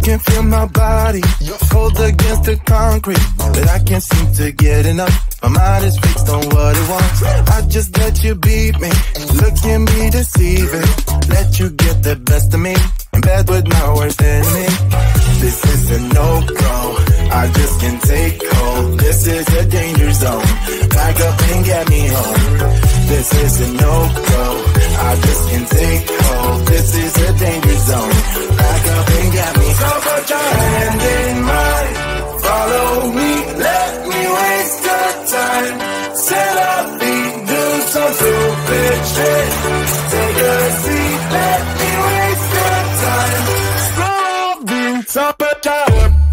can feel my body cold against the concrete, but I can't seem to get enough. My mind is fixed on what it wants. I just let you beat me, look at me deceiving. Let you get the best of me, in bed with my worst enemy. This is a no-go, I just can't take hold. This is a danger zone, back up and get me home. This is a no-go, I just can't take hold. This is a danger zone, back up and get me. So put your hand in mine, follow me, let me waste your time. Set up feet, do some stupid shit. Take a seat, let me waste your time. Scroll so put your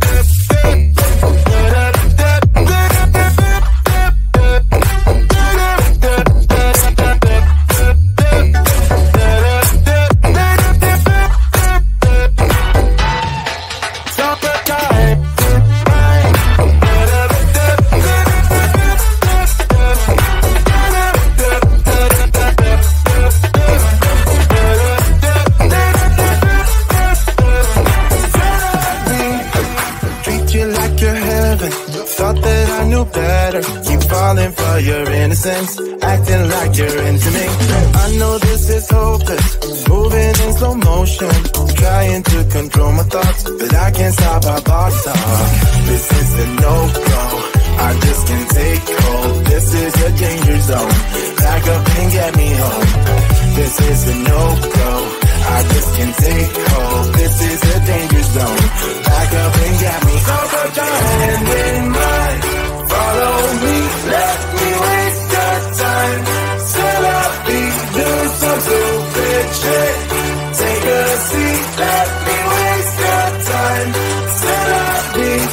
better. Keep falling for your innocence, acting like you're into me. I know this is hopeless, moving in slow motion, trying to control my thoughts, but I can't stop our body talk. This is a no-go, I just can't take hold. This is a danger zone, back up and get me home. This is a no-go, I just can't take hold. This is a danger zone, back up and get me. So put your hand in mine, follow me, let me waste your time. Set up beat, do some stupid shit. Take a seat, let me waste your time. Set up beat.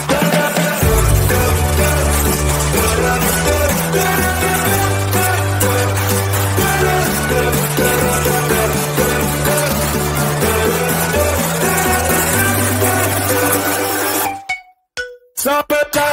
Stop it down.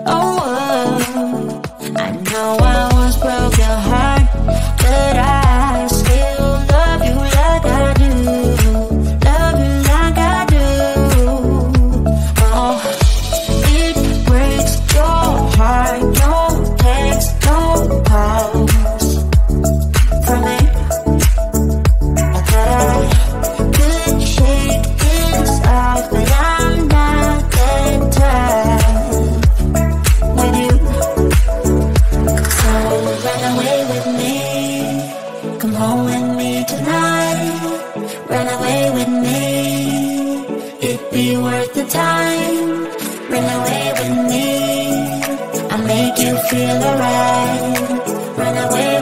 Oh, feel alright. Run away